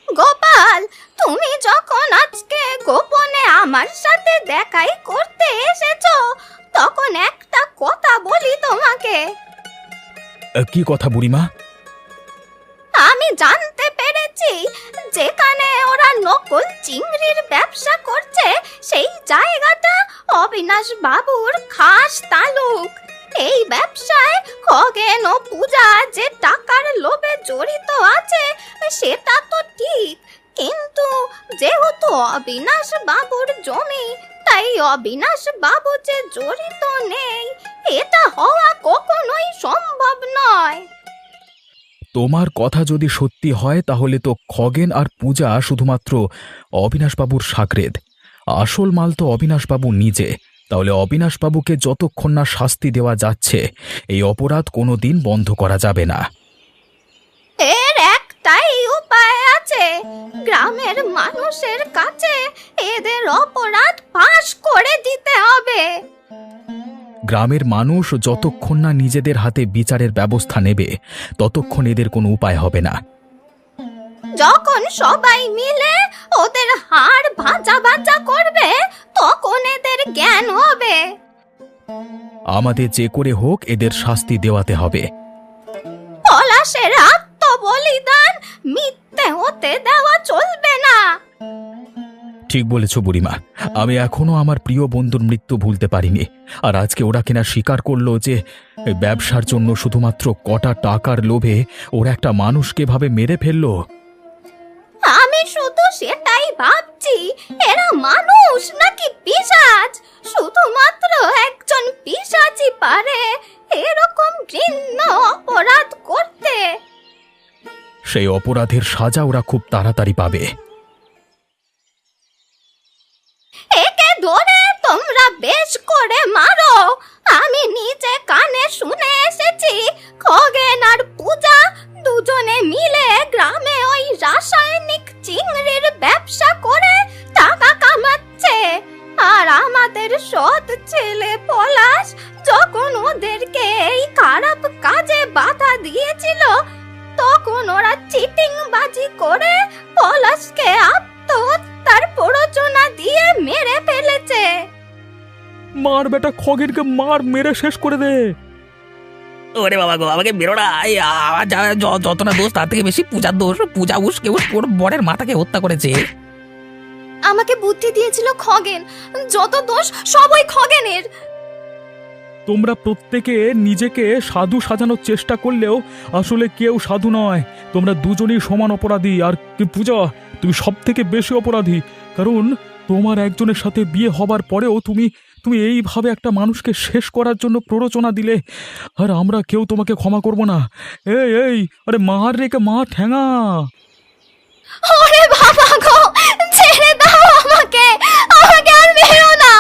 গোপাল, তুমি যখন আজকে গোপনে আমার সাথে দেখাই করতে এসেছো তখন একটা কথা বলি তোমাকে। কি কথা বুড়িমা? আমি জানতে পেরেছি যেখানে ওরা নকল চিংড়ির ব্যবসা করছে সেই জায়গাটা অবিনাশ বাবুর খাস তালুক। এই ব্যবসায় খগেন ও পূজা যে টাকার লোভে জড়িত আছে সেটা তো ঠিক, কিন্তু যেহেতু অবিনাশ বাবুর জমি তাই অবিনাশ বাবু যে জড়িত নেই এটা হওয়া কখনোই সম্ভব নয়। তোমার কথা যদি সত্যি হয় তাহলে তো খগেন আর পূজা শুধুমাত্র অবিনাশবাবুর সাকরেদ, আসল মাল তো অবিনাশবাবু নিজে। তাহলে অবিনাশবাবুকে যতক্ষণ না শাস্তি দেওয়া যাচ্ছে এই অপরাধ কোনোদিন বন্ধ করা যাবে না। এর একটাই উপায় আছে, গ্রামের মানুষের কাছে এদের অপরাধ ফাঁস করে দিতে হবে। গ্রামের মানুষ যতক্ষণ না নিজেদের হাতে বিচারের ব্যবস্থা নেবে ততক্ষণ এদের কোনো উপায় হবে না। যখন সবাই মিলে ওদের হাড় ভাজা ভাজা করবে তখন এদের জ্ঞান হবে। আমাদের যে করে হোক এদের শাস্তি দেওয়াতে হবে। পলাশের আত্মবলিদান মিথ্যে হতে দেওয়া চলবে না। ঠিক বলেছ বুড়িমা, আমি এখনো আমার প্রিয় বন্ধুর মৃত্যু ভুলতে পারিনি। আর আজকে ওরা কিনা স্বীকার করলো যে এই ব্যবসার জন্য শুধুমাত্র কটা টাকার লোভে ওরা একটা মানুষকে ভাবে মেরে ফেললো। আমি শুধু সেটাই ভাবছি, এরা মানুষ নাকি পিশাচ? শুধুমাত্র একজন পিশাচই পারে এরকম ঘৃণ্য অপরাধ করতে। সেই অপরাধের সাজা ওরা খুব তাড়াতাড়ি পাবে। একে ধরে তোমরা বেশ করে মারো। আমি নিজে কানে শুনে এসেছি খগেন আর পূজা দুজনে মিলে গ্রামে ওই রাসায়নিক চিংড়ির ব্যবসা করে টাকা কামাচ্ছে। আর আমাদের সৎ ছেলে পলাশ যখন ওদেরকে এই খারাপ কাজে বাধা দিয়েছিল তখন ওরা চিটিংবাজি করে পলাশকে আত্মহত্যার প্ররোচনা দিয়ে মেরে ফেলেছে। মার বেটা খগেনকে মার, মেরে শেষ করে দে। ওরে বাবা গো, আমাকে বেরো না। এই আমার যত না দোষ তার থেকে বেশি পূজার দোষ। পূজা উস্কে ওর বরের মাতাকে হত্যা করেছে। আমাকে বুদ্ধি দিয়েছিল খগেন, যত দোষ সব ওই খগেনের। তোমরা প্রত্যেকে নিজেকে সাধু সাজানোর চেষ্টা করলেও আসলে কেউ সাধু নয়। তোমরা দুজনেই সমান অপরাধী। আর পূজা, তুমি সব থেকে বেশি অপরাধী, কারণ তোমার একজনের সাথে বিয়ে হবার পরেও তুমি তুমি এইভাবে একটা মানুষকে শেষ করার জন্য প্ররোচনা দিলে। আর আমরা কেউ তোমাকে ক্ষমা করব না। এই আরে মার রেখে মা ঠ্যাঙা। ওরে বাবা গো, ছেড়ে দাও আমাকে, আমাকে আর মেরো না।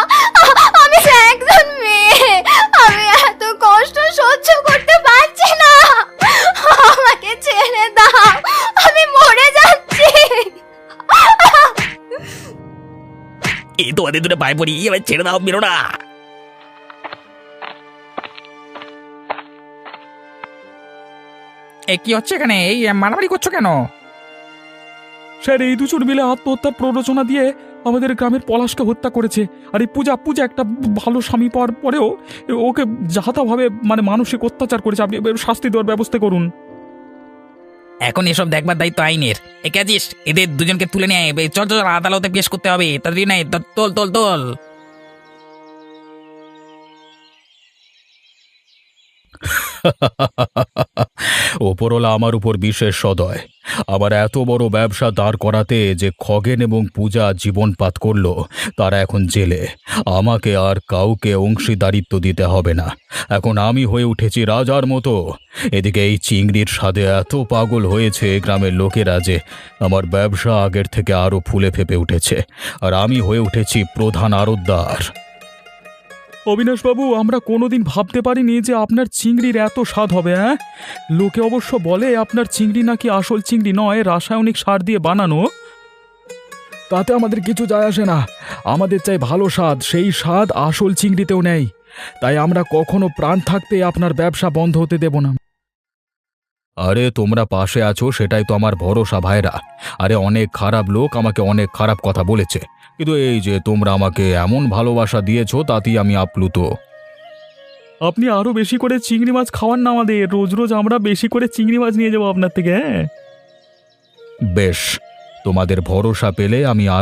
আমি একজন মেয়ে, আমি এত কষ্ট সহ্য করতে পারছি না। আমাকে ছেড়ে দাও, আমি মরে যাচ্ছি। এই তোমাদের দুটো পায়ে পড়ি, এবার ছেড়ে দাও, বেরো না। এ কি হচ্ছে এখানে? এই মারামারি করছো কেন? স্যার, এই দুজন মিলে আত্মহত্যার প্ররোচনা দিয়ে আমাদের গ্রামের পলাশকে হত্যা করেছে। আর এই পূজা একটা ভালো স্বামী পাওয়ার পরেও ওকে যাহাতাভাবে মানসিক অত্যাচার করেছে। আপনি শাস্তি দেওয়ার ব্যবস্থা করুন। এখন এসব দেখবার দায়িত্ব আইনের। একে আছিস, এদের দুজনকে তুলে নিয়ে আয়। চল চল, আদালতে পেশ করতে হবে। তাড়াতাড়ি নাই, তোল তোল তোল। ওপরওয়ালা আমার উপর বিশেষ সদয়। আমার এত বড় ব্যবসা দাঁড় করাতে যে খগেন এবং পূজা জীবনপাত করলো, তারা এখন জেলে। আমাকে আর কাউকে অংশীদারিত্ব দিতে হবে না। এখন আমি হয়ে উঠেছি রাজার মতো। এদিকে এই চিংড়ির স্বাদে এত পাগল হয়েছে গ্রামের লোকেরা যে আমার ব্যবসা আগের থেকে আরো ফুলে ফেপে উঠেছে। আর আমি হয়ে উঠেছি প্রধান আড়তদার। অবিনাশবাবু, আমরা কোনোদিন ভাবতে পারিনি যে আপনার চিংড়ির এত স্বাদ হবে। হ্যাঁ, লোকে অবশ্য বলে আপনার চিংড়ি নাকি আসল চিংড়ি নয়, রাসায়নিক সার দিয়ে বানানো। তাতে আমাদের কিছু যায় আসে না। আমাদের চাই ভালো স্বাদ, সেই স্বাদ আসল চিংড়িতেও নেই। তাই আমরা কখনো প্রাণ থাকতে আপনার ব্যবসা বন্ধ হতে দেব না। আরে তোমরা পাশে আছো সেটাই তো আমার ভরসা ভাইরা। আরে অনেক খারাপ লোক আমাকে অনেক খারাপ কথা বলেছে, কিন্তু এই যে তোমরা আমাকে এমন ভালোবাসা দিয়েছো তাতেই আমি আপ্লুত। আপনি আরো বেশি করে চিংড়ি মাছ খাওয়ান না আমাদের। রোজ রোজ আমরা বেশি করে চিংড়ি মাছ নিয়ে যাবো আপনার থেকে। হ্যাঁ, বেশ, তোমাদের ভরসা পেলে আমি আর